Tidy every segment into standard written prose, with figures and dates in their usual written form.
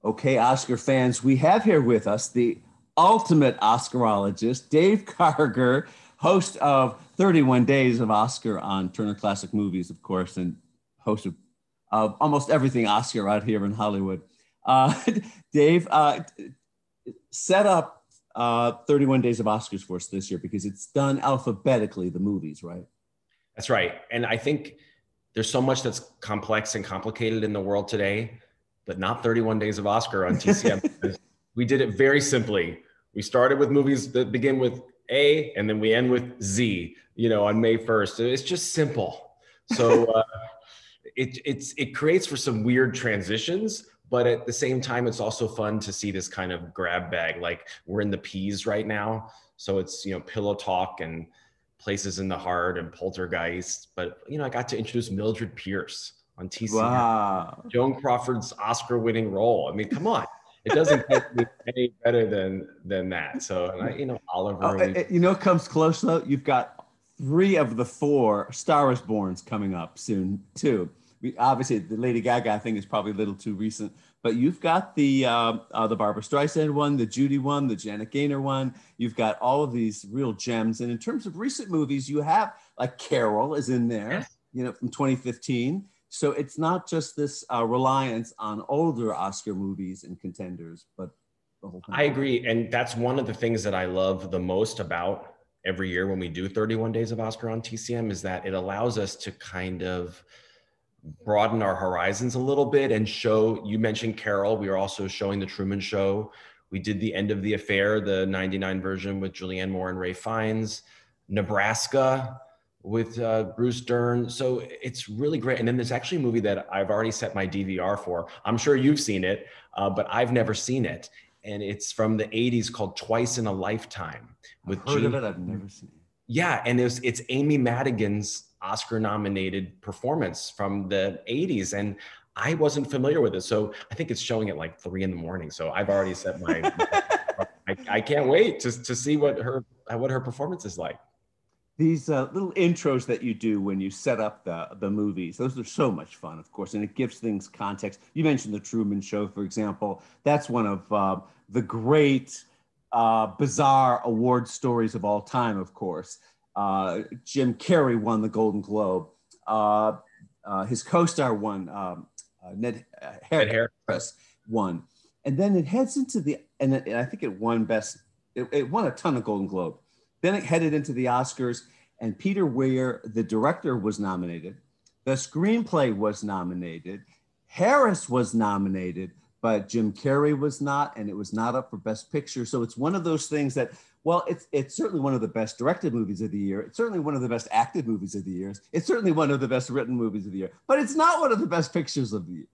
Okay, Oscar fans, we have here with us the ultimate Oscarologist, Dave Karger, host of 31 Days of Oscar on Turner Classic Movies, of course, and host of almost everything Oscar out here in Hollywood. Uh, Dave, set up 31 Days of Oscars for us this year because it's done alphabetically, the movies, right? That's right. And I think there's so much that's complex and complicated in the world today, but not 31 Days of Oscar on TCM. We did it very simply. We started with movies that begin with A and then we end with Z, on May 1st. It's just simple. So it creates for some weird transitions, but at the same time, it's also fun to see this kind of grab bag. Like we're in the P's right now. So it's, Pillow Talk and Places in the Heart and Poltergeist. But, I got to introduce Mildred Pierce on TCM. Wow. Joan Crawford's Oscar-winning role. I mean, come on. It doesn't get me any better than that. So, Oliver. It comes close, though. You've got 3 of the 4 Star is Borns coming up soon, too. Obviously, the Lady Gaga thing is probably a little too recent, but you've got the Barbara Streisand one, the Judy one, the Janet Gaynor one. You've got all of these real gems. And in terms of recent movies, you have like Carol is in there, from 2015. So it's not just this reliance on older Oscar movies and contenders, but the whole thing. I agree. And that's one of the things that I love the most about every year when we do 31 Days of Oscar on TCM is that it allows us to kind of broaden our horizons a little bit and show, you mentioned Carol, we are also showing The Truman Show. We did The End of the Affair, the 99 version with Julianne Moore and Ralph Fiennes, Nebraska with Bruce Dern. So it's really great. And then there's actually a movie that I've already set my DVR for. I'm sure you've seen it, but I've never seen it. And it's from the 80s called Twice in a Lifetime. I've heard of it, I've never seen it. Yeah, and it's Amy Madigan's Oscar-nominated performance from the 80s, and I wasn't familiar with it. So I think it's showing at like 3 a.m. So I've already set my. I can't wait to see what her performance is like. These little intros that you do when you set up the movies, those are so much fun, of course, and it gives things context. You mentioned The Truman Show, for example. That's one of the great bizarre award stories of all time, of course. Jim Carrey won the Golden Globe. His co-star won. Ned Harris won. And then it heads into and I think it won it won a ton of Golden Globe. Then it headed into the Oscars, and Peter Weir, the director, was nominated. The screenplay was nominated. Harris was nominated, but Jim Carrey was not, and it was not up for Best Picture. So it's one of those things that, well, it's certainly one of the best directed movies of the year. It's certainly one of the best acted movies of the year. It's certainly one of the best written movies of the year, but it's not one of the best pictures of the year.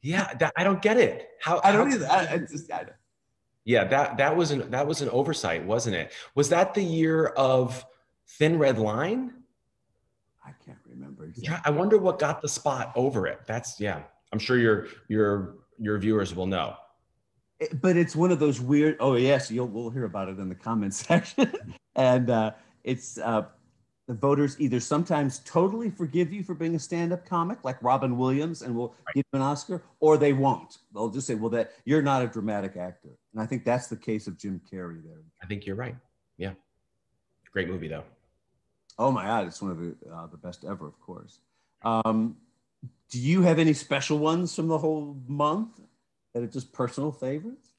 Yeah, I don't get it. I don't either. I don't. Yeah, that was an oversight, wasn't it? Was that the year of Thin Red Line? I can't remember exactly. Yeah, I wonder what got the spot over it. I'm sure your viewers will know. But it's one of those weird. Oh yes, we'll hear about it in the comments section, and it's the voters either sometimes totally forgive you for being a stand-up comic, like Robin Williams, and will give you an Oscar, or they won't. They'll just say, "Well, that you're not a dramatic actor," and I think that's the case of Jim Carrey there. I think you're right. Yeah, great movie though. Oh my God, it's one of the best ever, of course. Do you have any special ones from the whole month that are just personal favorites?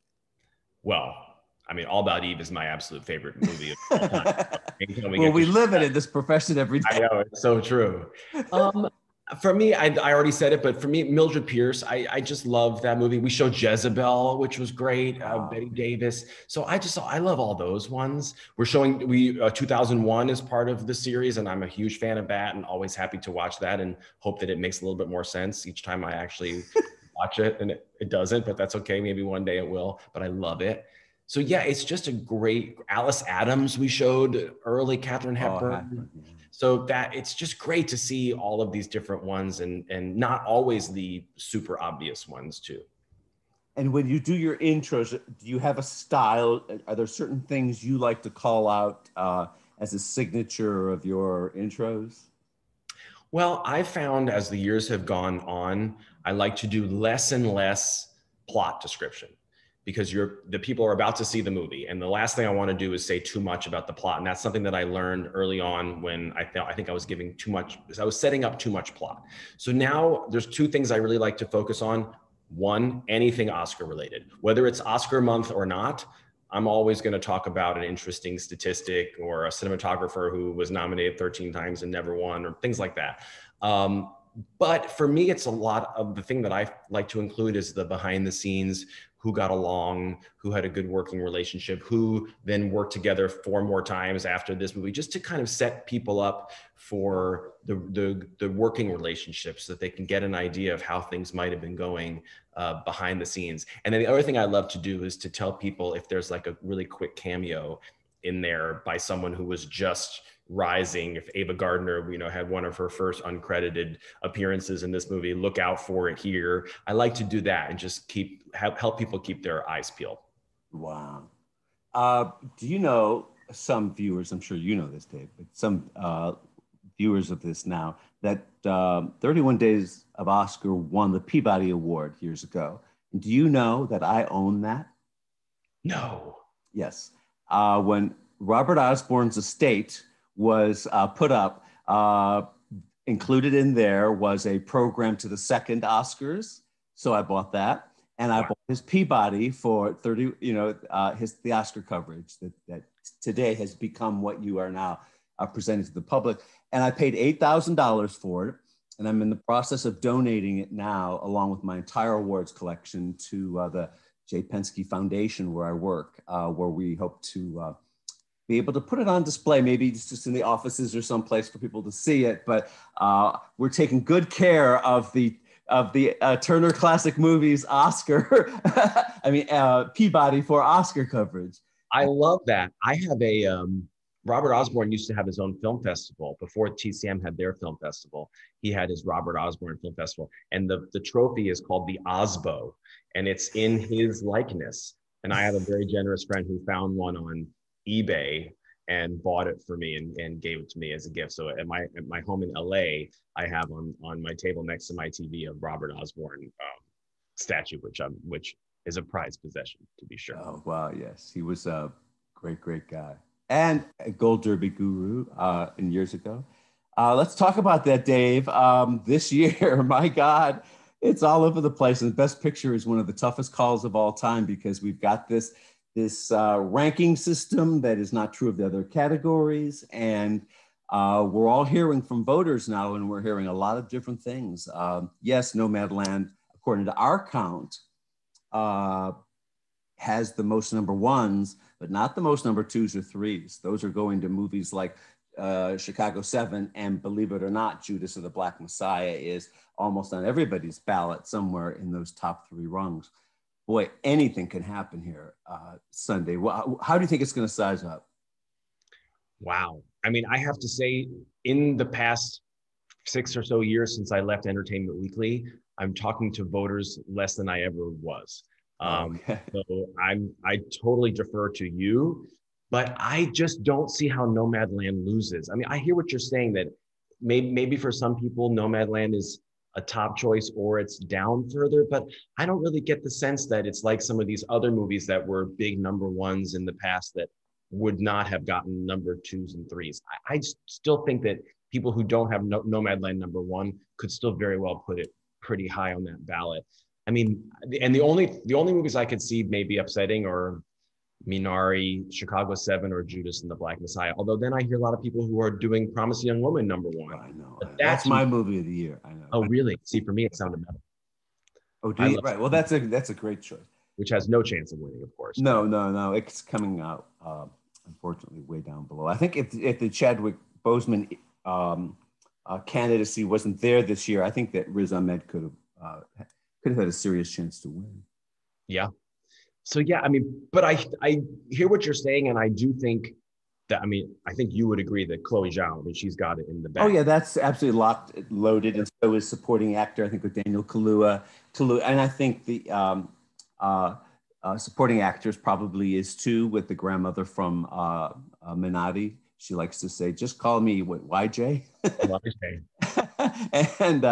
Well, I mean, All About Eve is my absolute favorite movie of all time. Well, we live it in this profession every day. I know, it's so true. For me, I already said it, but for me, Mildred Pierce, I just love that movie. We showed Jezebel, which was great. Betty Davis. So I love all those ones. We're showing 2001 is part of the series, and I'm a huge fan of that, and always happy to watch that, and hope that it makes a little bit more sense each time I actually watch it. And it doesn't, but that's okay. Maybe one day it will. But I love it. So yeah, it's just a great Alice Adams. We showed early, Katharine Hepburn. So that it's just great to see all of these different ones and not always the super obvious ones too. And when you do your intros, do you have a style? Are there certain things you like to call out as a signature of your intros? Well, I found as the years have gone on, I like to do less and less plot description, because the people are about to see the movie. And the last thing I want to do is say too much about the plot. And that's something that I learned early on when I think I was giving too much, I was setting up too much plot. So now there's two things I really like to focus on. One, anything Oscar related, whether it's Oscar month or not, I'm always going to talk about an interesting statistic or a cinematographer who was nominated 13 times and never won, or things like that. But for me, it's a lot of the thing that I like to include is the behind the scenes, who got along, who had a good working relationship, who then worked together 4 more times after this movie, just to kind of set people up for the working relationships so that they can get an idea of how things might have been going behind the scenes. And then the other thing I love to do is to tell people if there's like a really quick cameo in there by someone who was just rising. If Ava Gardner, had one of her first uncredited appearances in this movie, look out for it here. I like to do that and just help people keep their eyes peeled. Wow. Do you know, some viewers, I'm sure you know this, Dave, but some viewers of this now, that 31 Days of Oscar won the Peabody Award years ago. And do you know that I own that? No. Yes. When Robert Osborne's estate was put up, included in there was a program to the second Oscars. So I bought that. And I bought his Peabody for 30, the Oscar coverage that today has become what you are now presenting to the public. And I paid $8,000 for it. And I'm in the process of donating it now, along with my entire awards collection, to the J. Penske Foundation, where I work, where we hope to be able to put it on display, maybe it's just in the offices or someplace for people to see it. But we're taking good care of the Turner Classic Movies Oscar, Peabody for Oscar coverage. I love that. I have Robert Osborne used to have his own film festival before TCM had their film festival. He had his Robert Osborne Film Festival, and the trophy is called the Osbo, and it's in his likeness. And I have a very generous friend who found one on eBay and bought it for me and gave it to me as a gift. So at my home in LA, I have on my table next to my TV a Robert Osborne statue, which is a prized possession, to be sure. Oh, wow, yes. He was a great guy. And a Gold Derby guru years ago. Let's talk about that, Dave. This year, my God, it's all over the place. And Best Picture is one of the toughest calls of all time, because we've got this ranking system that is not true of the other categories. And we're all hearing from voters now, and we're hearing a lot of different things. Yes, Nomadland, according to our count, has the most number ones, but not the most number 2s or 3s. Those are going to movies like Chicago 7, and believe it or not, Judas and the Black Messiah is almost on everybody's ballot somewhere in those top 3 rungs. Boy, anything can happen here Sunday. How do you think it's going to size up? Wow. I mean, I have to say, in the past 6 or so years since I left Entertainment Weekly, I'm talking to voters less than I ever was. Okay. So I totally defer to you, but I just don't see how Nomadland loses. I mean, I hear what you're saying, that maybe for some people, Nomadland is a top choice or it's down further, but I don't really get the sense that it's like some of these other movies that were big number ones in the past that would not have gotten number 2s and 3s. I still think that people who don't have Nomadland number 1 could still very well put it pretty high on that ballot. I mean, and the only movies I could see maybe upsetting are Minari, Chicago 7, or Judas and the Black Messiah. Although then I hear a lot of people who are doing Promising Young Woman number 1. I know. That's my movie of the year. I know. Oh, really? See, for me, it sounded better. Oh, do you? Right. Well, that's a great choice. Which has no chance of winning, of course. No. It's coming out, unfortunately, way down below. I think if the Chadwick Boseman candidacy wasn't there this year, I think that Riz Ahmed could have had a serious chance to win. Yeah. So, yeah, I mean, but I hear what you're saying, and I do think that, I mean, I think you would agree that Chloe Zhao, I mean, she's got it in the bag. Oh, yeah, that's absolutely loaded. And so is supporting actor, I think, with Daniel Kaluuya. And I think the supporting actors probably is too, with the grandmother from Minari. She likes to say, just call me YJ. YJ. And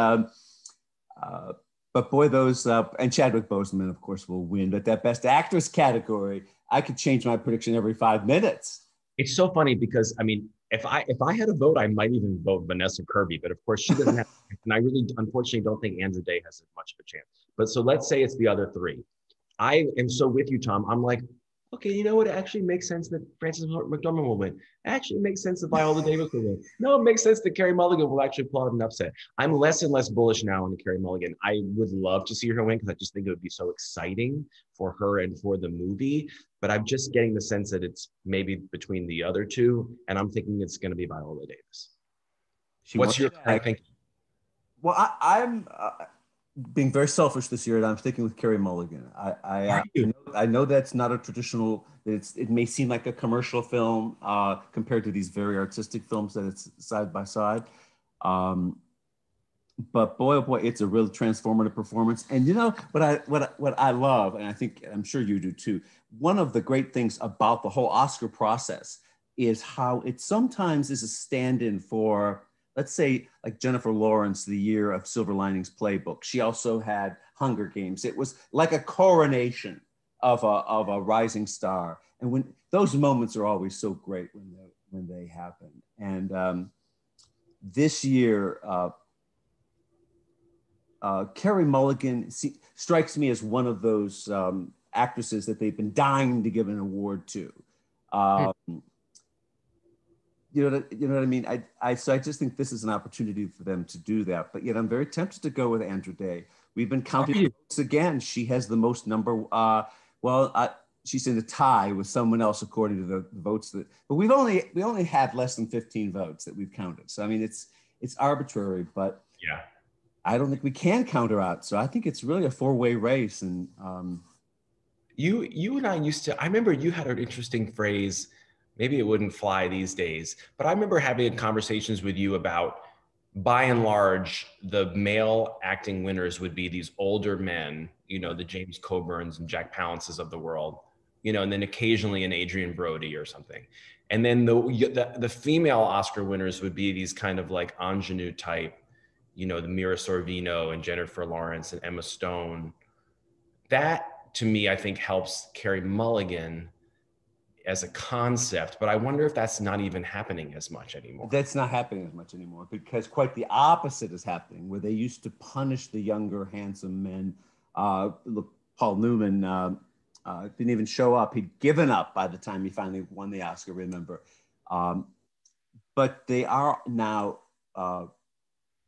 But boy, those and Chadwick Boseman, of course, will win. But that Best Actress category, I could change my prediction every 5 minutes. It's so funny because I mean, if I had a vote, I might even vote Vanessa Kirby, but of course she doesn't have, and I really unfortunately don't think Andrew Day has as much of a chance. But so let's say it's the other three. I am so with you, Tom. I'm like, okay, you know what? It actually makes sense that Frances McDormand will win. It actually makes sense that Viola Davis will win. No, it makes sense that Carey Mulligan will actually pull out an upset. I'm less and less bullish now on Carey Mulligan. I would love to see her win because I just think it would be so exciting for her and for the movie. But I'm just getting the sense that it's maybe between the other two, and I'm thinking it's going to be Viola Davis. What's your current thinking? Well, I'm being very selfish this year, and I'm sticking with Carey Mulligan. I know that's not a traditional. It may seem like a commercial film compared to these very artistic films that it's side by side. But boy, oh boy, it's a real transformative performance. And you know what I love, and I'm sure you do too. One of the great things about the whole Oscar process is how it sometimes is a stand-in for, let's say, like Jennifer Lawrence, the year of Silver Linings Playbook. She also had Hunger Games. It was like a coronation of a rising star. And when those moments are always so great when they happen. And this year, Carey Mulligan strikes me as one of those actresses that they've been dying to give an award to. You know what I mean? So I just think this is an opportunity for them to do that. But yet I'm very tempted to go with Andrew Day. We've been counting votes again. She has the most number. She's in a tie with someone else according to the votes but we only had less than 15 votes that we've counted. So I mean, it's arbitrary, but yeah, I don't think we can count her out. So I think it's really a four-way race. And you and I I remember you had an interesting phrase. Maybe it wouldn't fly these days, but I remember having conversations with you about, by and large, the male acting winners would be these older men, you know, the James Coburns and Jack Palances of the world, you know, and then occasionally an Adrian Brody or something. And then the female Oscar winners would be these kind of like ingenue type, you know, the Mira Sorvino and Jennifer Lawrence and Emma Stone. That, to me, I think helps Carey Mulligan as a concept, but I wonder if that's not even happening as much anymore. That's not happening as much anymore because quite the opposite is happening, where they used to punish the younger, handsome men. Look, Paul Newman didn't even show up. He'd given up by the time he finally won the Oscar, remember. But they are now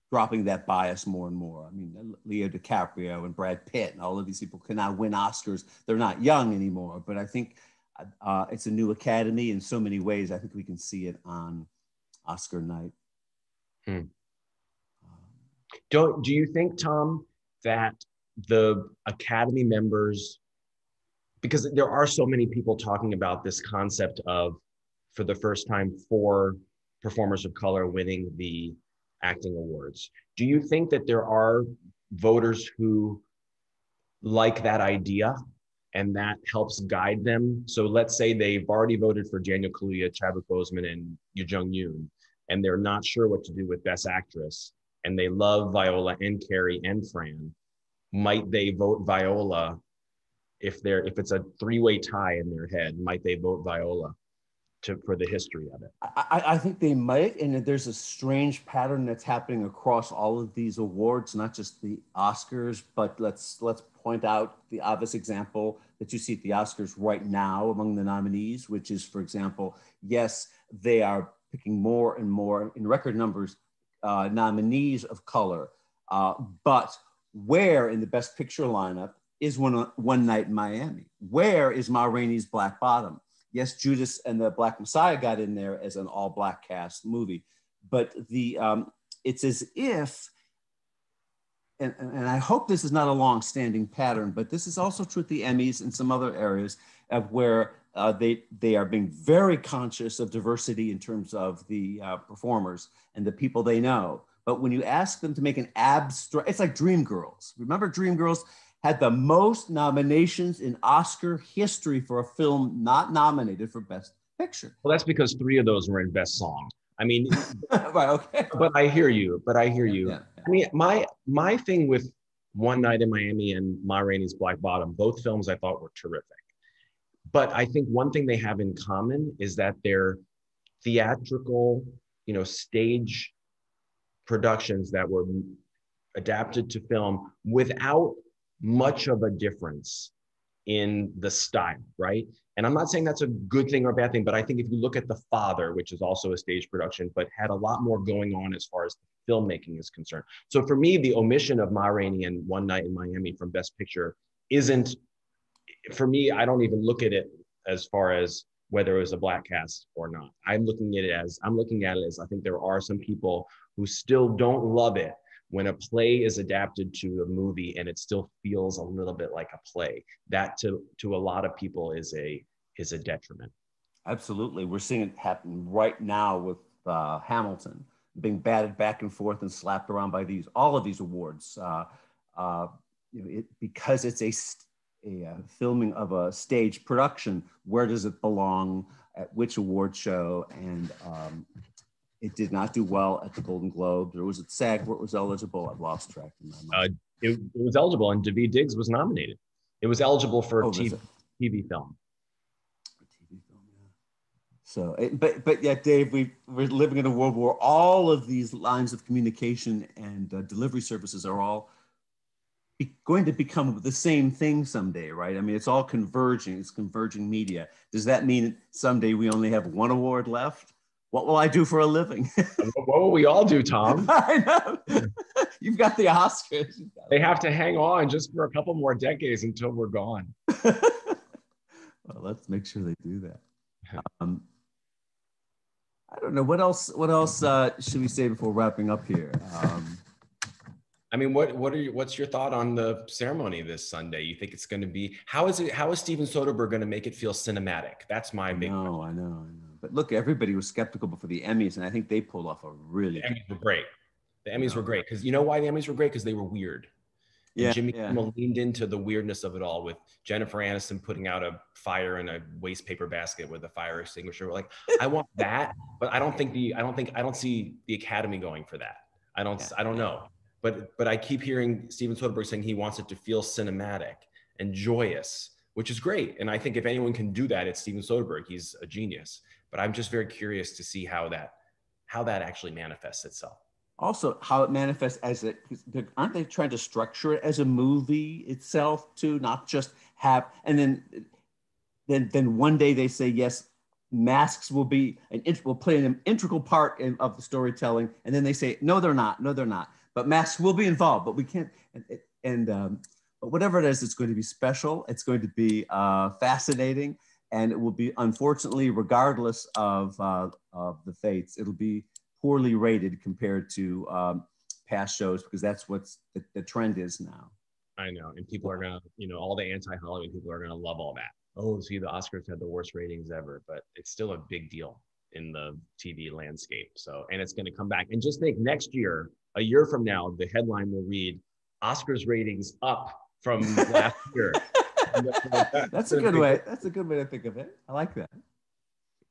dropping that bias more and more. I mean, Leo DiCaprio and Brad Pitt and all of these people can now win Oscars. They're not young anymore, but I think it's a new academy in so many ways. I think we can see it on Oscar night. Do you think, Tom, that the Academy members, because there are so many people talking about this concept of, for the first time, 4 performers of color winning the acting awards, do you think that there are voters who like that idea and that helps guide them? So let's say they've already voted for Daniel Kaluuya, Chadwick Boseman, and Yoo Jung-yoon, and they're not sure what to do with Best Actress, and they love Viola and Carey and Fran. Might they vote Viola if it's a 3-way tie in their head? Might they vote Viola for the history of it? I think they might, and there's a strange pattern that's happening across all of these awards, not just the Oscars, but let's point out the obvious example that you see at the Oscars right now among the nominees, which is, for example, yes, they are picking more and more in record numbers nominees of color, but where in the Best Picture lineup is One Night in Miami? Where is Ma Rainey's Black Bottom? Yes, Judas and the Black Messiah got in there as an all-black cast movie, but it's as if, and I hope this is not a long-standing pattern, but this is also true at the Emmys and some other areas of where they are being very conscious of diversity in terms of the performers and the people they know. But when you ask them to make an abstract, it's like Dreamgirls. Remember Dreamgirls had the most nominations in Oscar history for a film not nominated for Best Picture. Well, that's because 3 of those were in Best Song. I mean, right, okay. But I hear you. Yeah. I mean, my thing with One Night in Miami and Ma Rainey's Black Bottom, both films I thought were terrific. But I think one thing they have in common is that they're theatrical, stage productions that were adapted to film without much of a difference in the style, right? And I'm not saying that's a good thing or a bad thing, but I think if you look at The Father, which is also a stage production, but had a lot more going on as far as filmmaking is concerned. So for me, the omission of Ma Rainey and One Night in Miami from Best Picture isn't, for me, I don't even look at it as far as whether it was a black cast or not. I'm looking at it as I think there are some people who still don't love it when a play is adapted to a movie and it still feels a little bit like a play. That to a lot of people is a detriment. Absolutely. We're seeing it happen right now with Hamilton being batted back and forth and slapped around by all of these awards. Because it's a filming of a stage production, where does it belong, at which award show? And it did not do well at the Golden Globes, or was it SAG where it was eligible? I've lost track in my mind. It was eligible, and Daveed Diggs was nominated. It was eligible for TV film. So, but yet, Dave, we're living in a world where all of these lines of communication and delivery services are all going to become the same thing someday, right? I mean, it's all converging. It's converging media. Does that mean someday we only have one award left? What will I do for a living? What will we all do, Tom? I know. You've got the Oscars. They have to hang on just for a couple more decades until we're gone. Well, let's make sure they do that. I don't know. What else should we say before wrapping up here? I mean, what's your thought on the ceremony this Sunday? You think it's going to be, how is Steven Soderbergh going to make it feel cinematic? That's my big question. I know. But look, everybody was skeptical before the Emmys, and I think they pulled off a really. The Emmys were great. The Emmys were great because you know why the Emmys were great? Because they were weird. And Jimmy Kimmel leaned into the weirdness of it all, with Jennifer Aniston putting out a fire in a waste paper basket with a fire extinguisher. Like, I want that, but I don't see the Academy going for that. I don't know. But I keep hearing Steven Soderbergh saying he wants it to feel cinematic and joyous, which is great. And I think if anyone can do that, it's Steven Soderbergh. He's a genius. But I'm just very curious to see how that actually manifests itself. Also, how it manifests aren't they trying to structure it as a movie itself too, not just have, and then one day they say, yes, masks will play an integral part of the storytelling. And then they say, no, they're not. But masks will be involved, but we can't. But whatever it is, it's going to be special. It's going to be fascinating, and it will be, unfortunately, regardless of the fates, it'll be poorly rated compared to past shows, because that's what's the trend is now. I know, and people are gonna, all the anti-Hollywood people are gonna love all that. Oh, see, the Oscars had the worst ratings ever, but it's still a big deal in the TV landscape. So, and it's gonna come back. And just think, next year, a year from now, the headline will read, Oscars ratings up from last year. That's a good way. That's a good way to think of it. I like that.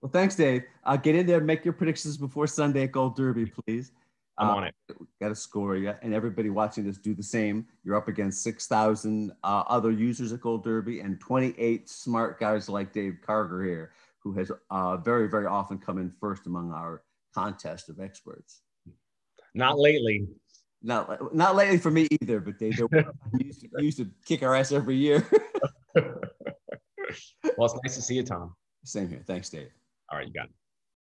Well, thanks, Dave. Get in there and make your predictions before Sunday at Gold Derby, please. I'm on it. Got to score. And everybody watching this, do the same. You're up against 6,000 other users at Gold Derby and 28 smart guys like Dave Karger here, who has very, very often come in first among our contest of experts. Not lately. Not lately for me either, but Dave, used to kick our ass every year. Well, it's nice to see you, Tom. Same here. Thanks, Dave. All right, you got it.